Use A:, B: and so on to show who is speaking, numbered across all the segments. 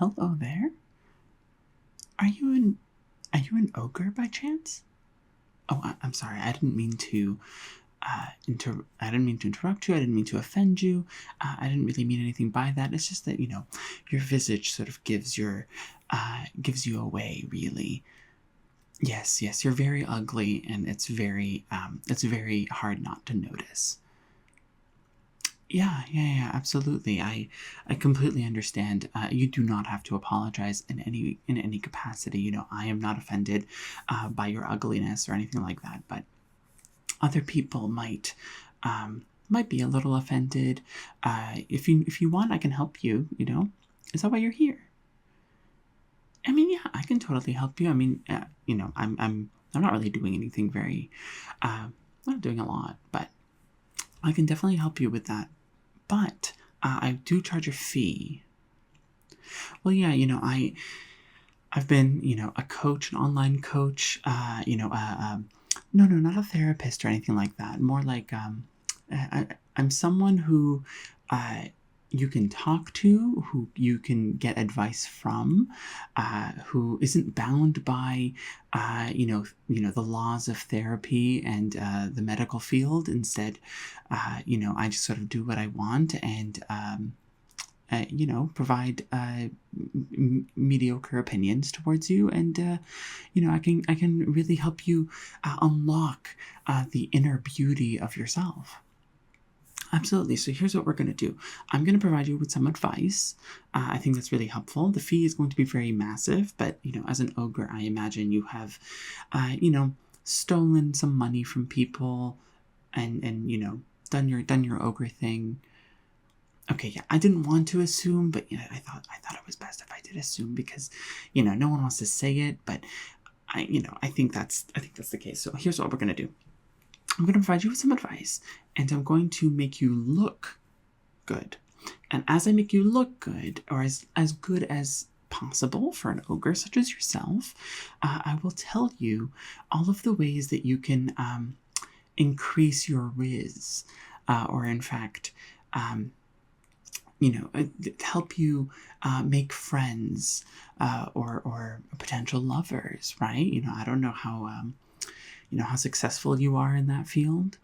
A: hello there. Are you an ogre by chance? Oh, I'm sorry. I didn't mean to I didn't mean to interrupt you. I didn't mean to offend you. I didn't really mean anything by that. It's just that, your visage sort of gives you away, really. Yes, you're very ugly, and it's very hard not to notice. Yeah, absolutely. I completely understand. You do not have to apologize in any capacity. I am not offended by your ugliness or anything like that. But other people might be a little offended. If you want, I can help you. Is that why you're here? I mean, yeah, I can totally help you. I mean, I'm not really doing anything very. I'm not doing a lot, but I can definitely help you with that. But I do charge a fee. Well, yeah, I've been, a coach, an online coach, no, not a therapist or anything like that. More like I'm someone who you can talk to, who you can get advice from, who isn't bound by, the laws of therapy and the medical field. Instead, I just sort of do what I want and. Provide mediocre opinions towards you, and I can really help you unlock the inner beauty of yourself. Absolutely. So here's what we're going to do. I'm going to provide you with some advice. I think that's really helpful. The fee is going to be very massive, but as an ogre, I imagine you have, stolen some money from people, and done your ogre thing. Okay, yeah, I didn't want to assume, but I thought it was best if I did assume because, no one wants to say it, but I think that's the case. So here's what we're gonna do. I'm gonna provide you with some advice, and I'm going to make you look good. And as I make you look good, or as good as possible for an ogre such as yourself, I will tell you all of the ways that you can increase your Rizz, or in fact. Help you make friends or potential lovers, right? I don't know how successful you are in that field.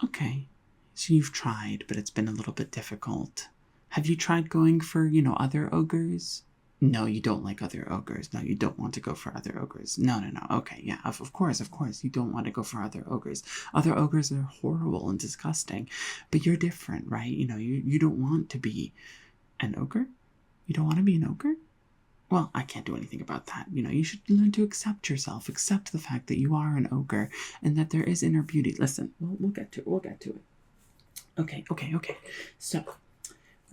A: Okay, so you've tried, but it's been a little bit difficult. Have you tried going for, other ogres? No, you don't like other ogres. No, you don't want to go for other ogres. No. Okay, yeah, of course. You don't want to go for other ogres. Other ogres are horrible and disgusting, but you're different, right? You don't want to be an ogre? You don't want to be an ogre? Well, I can't do anything about that. You should learn to accept yourself, accept the fact that you are an ogre and that there is inner beauty. Listen, we'll get to it. Okay. So,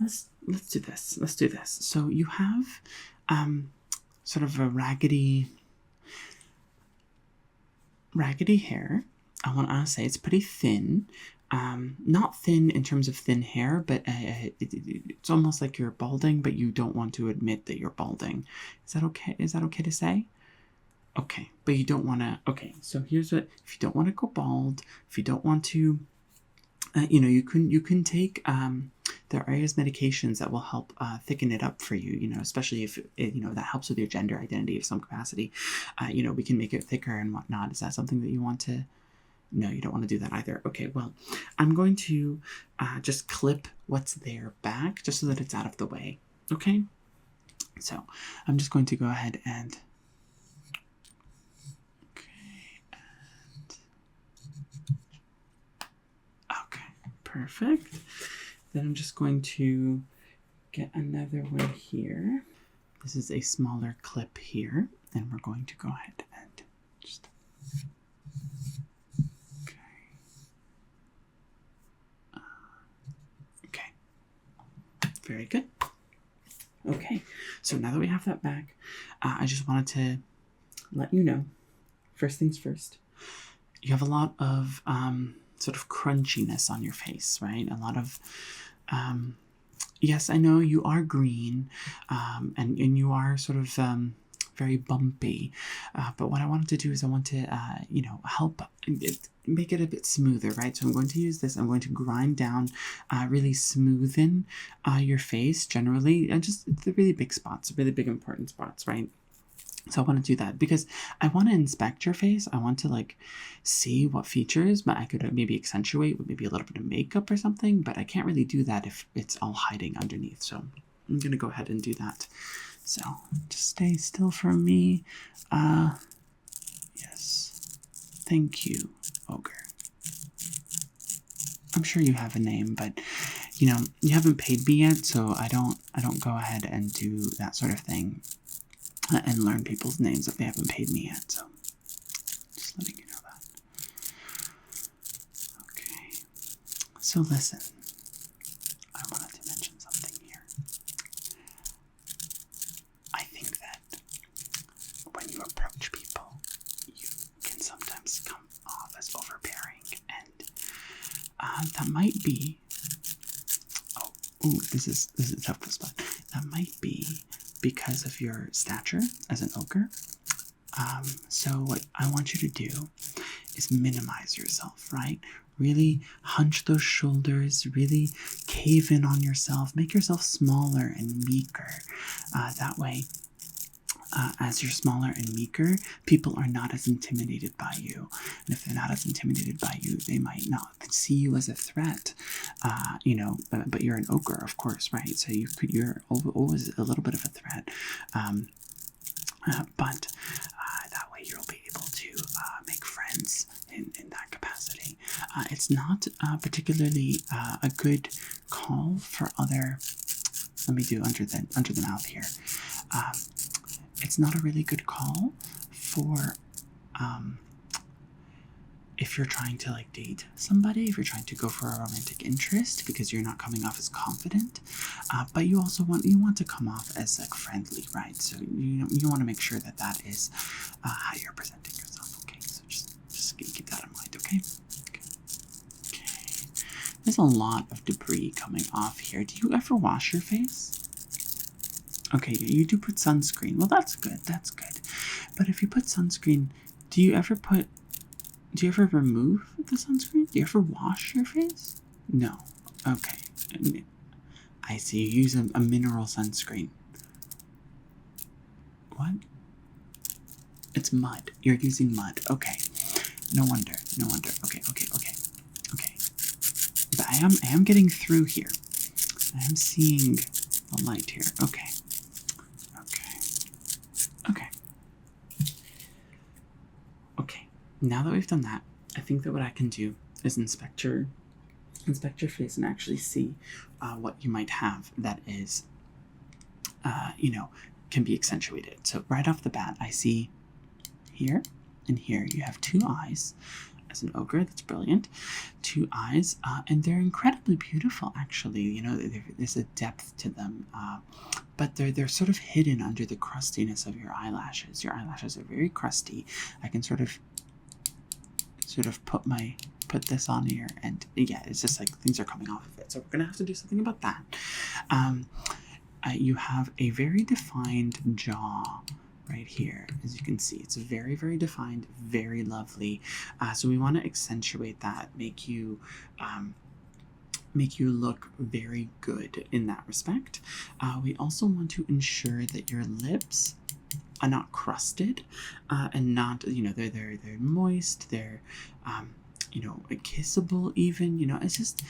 A: let's do this. So you have sort of a raggedy hair. I want to say it's pretty thin. Not thin in terms of thin hair, but it's almost like you're balding, but you don't want to admit that you're balding. Is that okay? Is that okay to say? Okay, but you don't want to. Okay, so here's what: if you don't want to go bald, if you don't want to, you can take. There are medications that will help thicken it up for you, especially if that helps with your gender identity of some capacity. We can make it thicker and whatnot. Is that something that you want to? No, you don't want to do that either. Okay, well, I'm going to just clip what's there back just so that it's out of the way. Okay? So I'm just going to go ahead and okay, perfect. Then I'm just going to get another one here. This is a smaller clip here, and we're going to go ahead and just okay. Very good. Okay, so now that we have that back, I just wanted to let you know, first things first, you have a lot of sort of crunchiness on your face, right? A lot of, yes, I know you are green, and you are sort of very bumpy. But what I wanted to do is I want to, you know, help make it a bit smoother, right? So I'm going to use this. I'm going to grind down, really smoothen your face generally, and just the really big spots, really big important spots, right? So I want to do that because I want to inspect your face. I want to like see what features, but I could maybe accentuate with maybe a little bit of makeup or something, but I can't really do that if it's all hiding underneath. So I'm going to go ahead and do that. So just stay still for me. Yes. Thank you, Ogre. I'm sure you have a name, but you know, you haven't paid me yet, so I don't go ahead and do that sort of thing and learn people's names if they haven't paid me yet. So just letting you know that. Okay. So listen, I wanted to mention something here. I think that when you approach people, you can sometimes come off as overbearing, and that might be. This is a tough spot. That might be because of your stature as an ogre. So what I want you to do is minimize yourself, right? Really hunch those shoulders, really cave in on yourself, make yourself smaller and meeker. That way, as you're smaller and meeker, people are not as intimidated by you. And if they're not as intimidated by you, they might not see you as a threat. You know, but you're an ogre, of course, right? So you're always a little bit of a threat. But that way you'll be able to make friends in that capacity. It's not particularly a good call for other. Let me do under the mouth here. It's not a really good call for if you're trying to like date somebody, if you're trying to go for a romantic interest, because you're not coming off as confident, but you also want to come off as like friendly, right? So you want to make sure that is how you're presenting yourself. Okay, so just keep that in mind. Okay. There's a lot of debris coming off here. Do you ever wash your face? Okay, you do put sunscreen. Well, that's good. That's good. But if you put sunscreen, do you ever remove the sunscreen? Do you ever wash your face? No. Okay. I see. You use a mineral sunscreen. What? It's mud. You're using mud. Okay. No wonder. Okay. But I am getting through here. I am seeing the light here. Okay. Now that we've done that, I think that what I can do is inspect your face and actually see what you might have that is, you know, can be accentuated. So right off the bat, I see here and here you have two eyes. As an ogre, that's brilliant. Two eyes, and they're incredibly beautiful, actually. You know, there's a depth to them, but they're sort of hidden under the crustiness of your eyelashes. Your eyelashes are very crusty. I can sort of put this on here, and yeah, it's just like things are coming off of it. So we're gonna have to do something about that. You have a very defined jaw right here, as you can see. It's very, very defined, very lovely. So we want to accentuate that, make you look very good in that respect. We also want to ensure that your lips are not crusted, and not, you know, they're moist, they're you know, kissable even, you know. It's just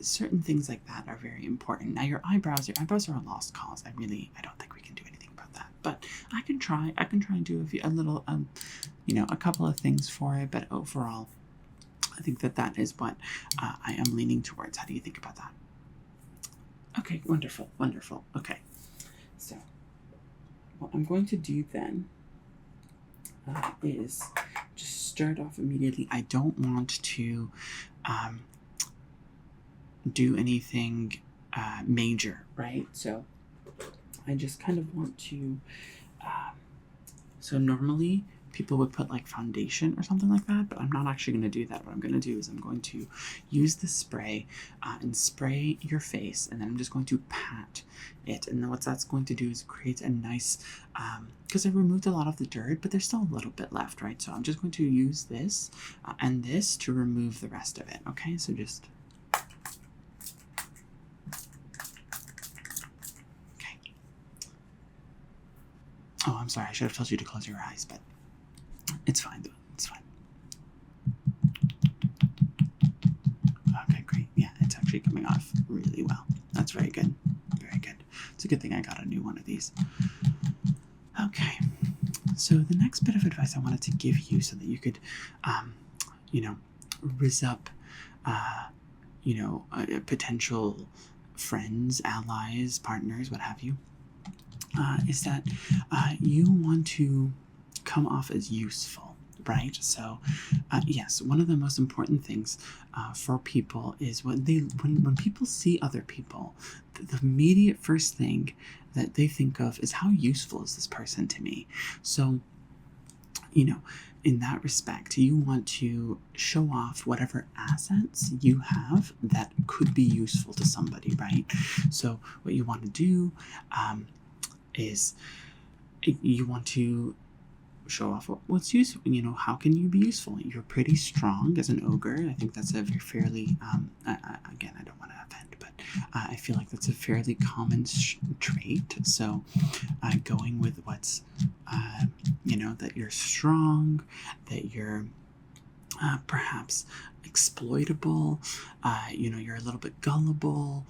A: certain things like that are very important. Now your eyebrows are a lost cause. I don't think we can do anything about that, but I can try and do a little you know, a couple of things for it, but overall I think that is what I am leaning towards. How do you think about that? Okay, wonderful. Okay, so what I'm going to do then is just start off immediately. I don't want to do anything major, right? So I just kind of want to, so normally people would put like foundation or something like that, but I'm not actually going to do that. What I'm going to do is I'm going to use the spray and spray your face, and then I'm just going to pat it. And then what that's going to do is create a nice, because I removed a lot of the dirt, but there's still a little bit left, right? So I'm just going to use this and this to remove the rest of it. Okay, so just... Oh, I'm sorry. I should have told you to close your eyes, but it's fine, though. It's fine. Okay, great. Yeah, it's actually coming off really well. That's very good. Very good. It's a good thing I got a new one of these. Okay. So the next bit of advice I wanted to give you so that you could, rizz up, potential friends, allies, partners, what have you, is that you want to come off as useful, right? So, yes, one of the most important things for people is when people see other people, the immediate first thing that they think of is how useful is this person to me? So, in that respect, you want to show off whatever assets you have that could be useful to somebody, right? So what you want to do is you want to show off what's useful. How can you be useful? You're pretty strong as an ogre. I think that's a very fairly, again, I don't want to offend, but I feel like that's a fairly common trait. So going with what's, that you're strong, that you're perhaps exploitable, you're a little bit gullible.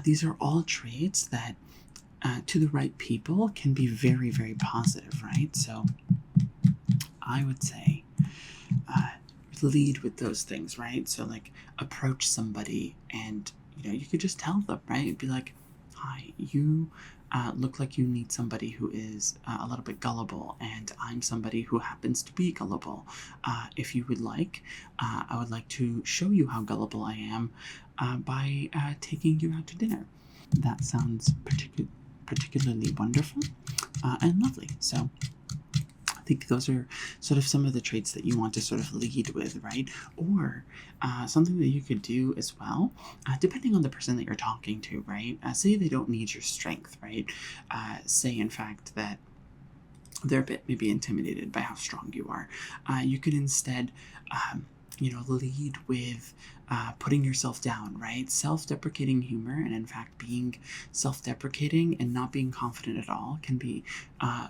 A: These are all traits that to the right people can be very, very positive, right? So I would say lead with those things, right? So like approach somebody and, you could just tell them, right? Be like, hi, you look like you need somebody who is a little bit gullible, and I'm somebody who happens to be gullible. If you would like, I would like to show you how gullible I am by taking you out to dinner. That sounds particularly wonderful and lovely. So I think those are sort of some of the traits that you want to sort of lead with, right? Or something that you could do as well, depending on the person that you're talking to, right? Say they don't need your strength, right? Say, in fact, that they're a bit maybe intimidated by how strong you are. You could instead, lead with putting yourself down, right? Self-deprecating humor, and in fact being self-deprecating and not being confident at all can be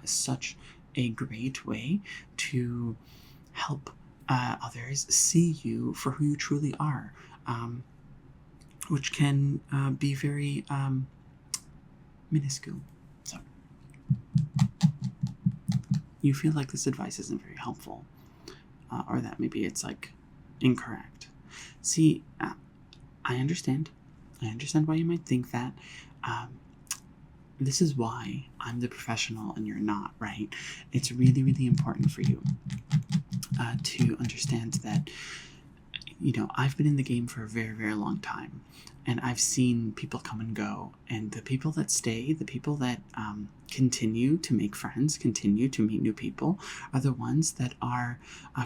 A: such a great way to help others see you for who you truly are, which can be very minuscule. So you feel like this advice isn't very helpful, or that maybe it's like incorrect. See, I understand why you might think that. This is why I'm the professional and you're not, right? It's really, really important for you to understand that, I've been in the game for a very, very long time, and I've seen people come and go, and the people that stay, the people that continue to make friends, continue to meet new people, are the ones that are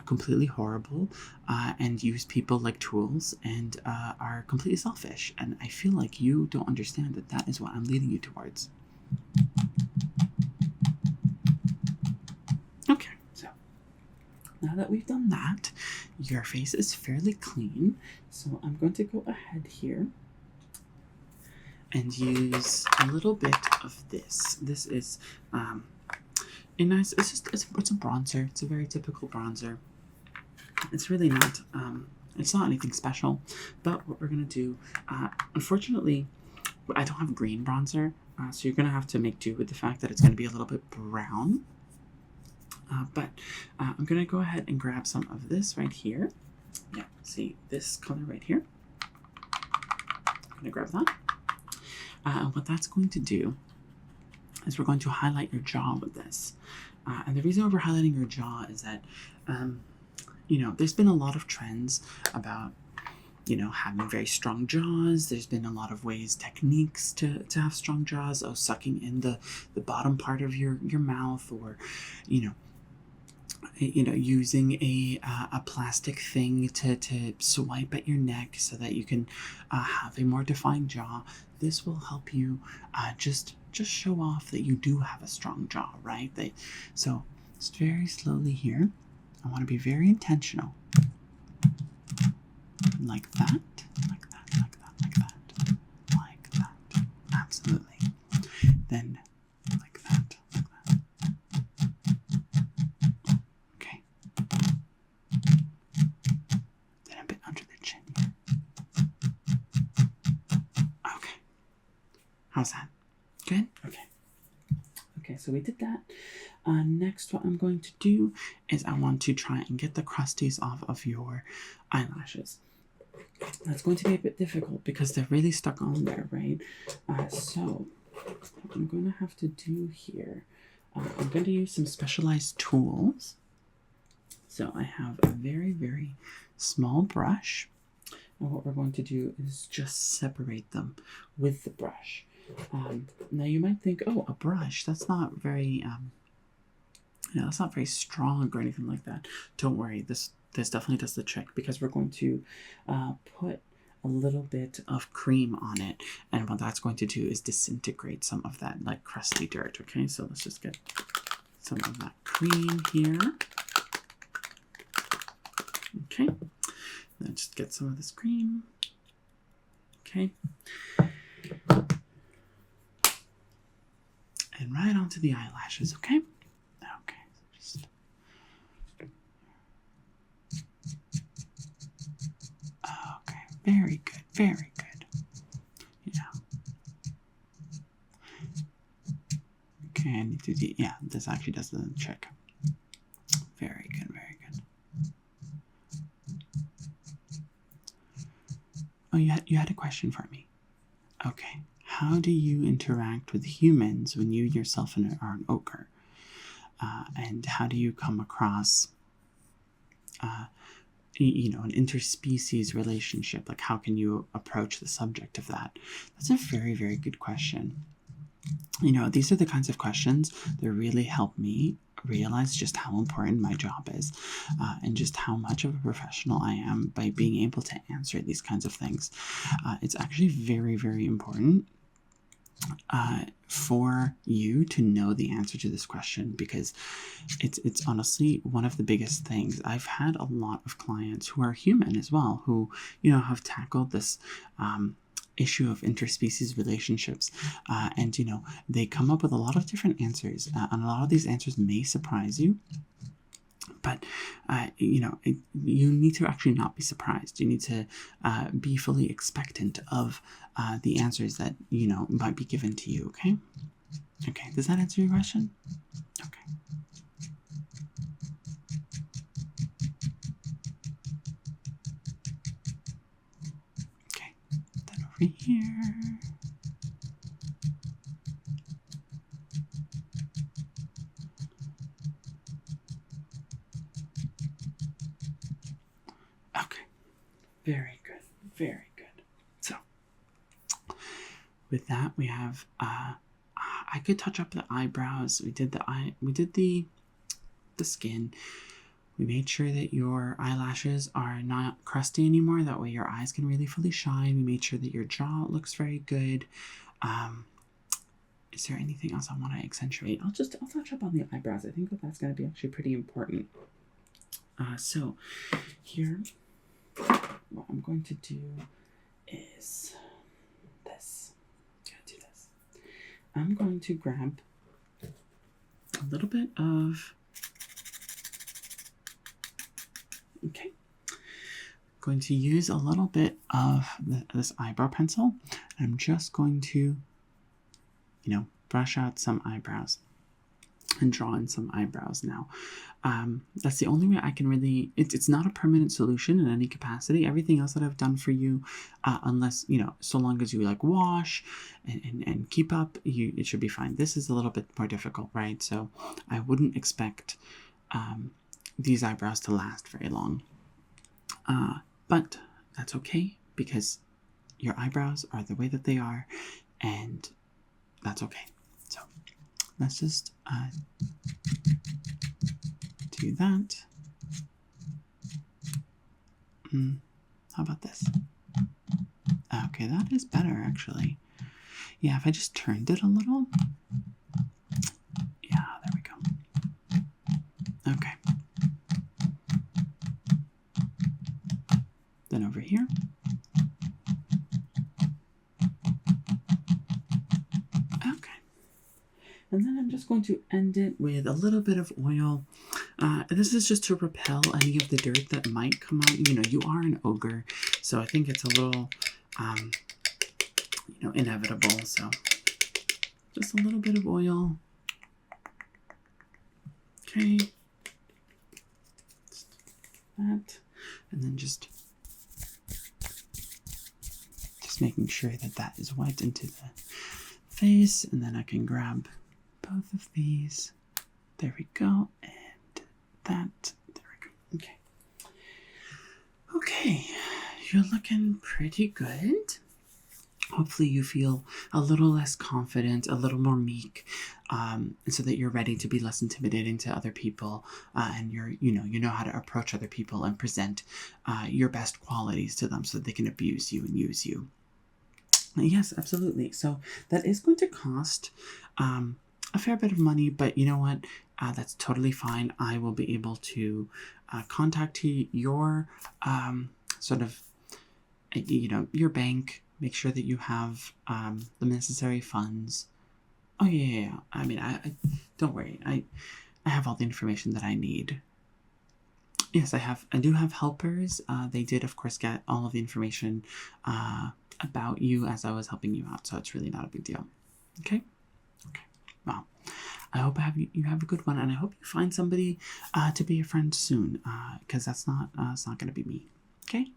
A: completely horrible and use people like tools and are completely selfish. And I feel like you don't understand that that is what I'm leading you towards. Okay, so now that we've done that, your face is fairly clean, so I'm going to go ahead here and use a little bit of this. This is a nice, it's a bronzer. It's a very typical bronzer. It's really not, it's not anything special, but what we're going to do, unfortunately, I don't have green bronzer, so you're going to have to make do with the fact that it's going to be a little bit brown. But I'm going to go ahead and grab some of this right here. Yeah, see this color right here? I'm going to grab that. What that's going to do is we're going to highlight your jaw with this. And the reason we're highlighting your jaw is that, there's been a lot of trends about, having very strong jaws. There's been a lot of techniques to have strong jaws. Oh, sucking in the bottom part of your mouth, or, you know, using a plastic thing to swipe at your neck so that you can have a more defined jaw. This will help you just show off that you do have a strong jaw, right? So just very slowly here. I want to be very intentional. Like that, like that, like that, like that, like that. Absolutely. Then like that, like that. Okay. Then a bit under the chin here. Okay. How's that? Good? Okay. Okay, so we did that. Next, what I'm going to do is I want to try and get the crusties off of your eyelashes. That's going to be a bit difficult because they're really stuck on there, right? So what I'm going to have to do here, I'm going to use some specialized tools. So I have a very, very small brush. And what we're going to do is just separate them with the brush. Now you might think, oh, a brush, that's not very, that's not very strong or anything like that. Don't worry, this definitely does the trick because we're going to put a little bit of cream on it, and what that's going to do is disintegrate some of that like crusty dirt. Okay, so let's just get some of that cream here. Okay, then just get some of this cream. Okay, and right onto the eyelashes. Okay. Okay, just okay. Very good. Very good. Yeah. Okay, I need to do, yeah, this actually does the trick. Very good, very good. Oh, you had a question for me. Okay. How do you interact with humans when you yourself are an ogre? And how do you come across, you know, an interspecies relationship? Like, how can you approach the subject of that? That's a very, very good question. You know, these are the kinds of questions that really help me realize just how important my job is and just how much of a professional I am by being able to answer these kinds of things. It's actually very, very important for you to know the answer to this question because it's honestly one of the biggest things. I've had a lot of clients who are human as well who, you know, have tackled this issue of interspecies relationships and, you know, they come up with a lot of different answers and a lot of these answers may surprise you. But, you know, you need to actually not be surprised. You need to be fully expectant of the answers that, you know, might be given to you, okay? Okay, does that answer your question? Okay. Okay, then over here. Okay, very good, very good. So, with that, we have, I could touch up the eyebrows. We did the skin. We made sure that your eyelashes are not crusty anymore. That way your eyes can really fully shine. We made sure that your jaw looks very good. Is there anything else I want to accentuate? I'll touch up on the eyebrows. I think that's going to be actually pretty important. So here, what I'm going to do is this. I'm going to grab a little bit of, okay, going to use a little bit of this eyebrow pencil. I'm just going to, you know, brush out some eyebrows and draw in some eyebrows now. That's the only way I can really, it's not a permanent solution in any capacity. Everything else that I've done for you, unless, you know, so long as you like wash and keep up, it should be fine. This is a little bit more difficult, right? So I wouldn't expect these eyebrows to last very long. But that's okay because your eyebrows are the way that they are and that's okay. So let's just do do that. How about this? Okay, that is better, actually. Yeah, if I just turned it a little. Yeah, there we go. Okay. Then over here. Okay. And then I'm just going to end it with a little bit of oil. This is just to repel any of the dirt that might come out. You know, you are an ogre, so I think it's a little, you know, inevitable. So just a little bit of oil. Okay. Just that. And then just making sure that that is wet into the face. And then I can grab both of these. There we go. And that. There we go. Okay. Okay. You're looking pretty good. Hopefully you feel a little less confident, a little more meek, so that you're ready to be less intimidating to other people, and you know how to approach other people and present your best qualities to them so that they can abuse you and use you. Yes, absolutely. So that is going to cost a fair bit of money, but you know what? That's totally fine. I will be able to contact your sort of, you know, your bank. Make sure that you have the necessary funds. Oh yeah. I mean, I don't worry. I have all the information that I need. Yes, I do have helpers. They did, of course, get all of the information about you as I was helping you out, so it's really not a big deal. Okay. Okay. Well, I hope you have a good one, and I hope you find somebody to be your friend soon, because that's not it's not going to be me. Okay.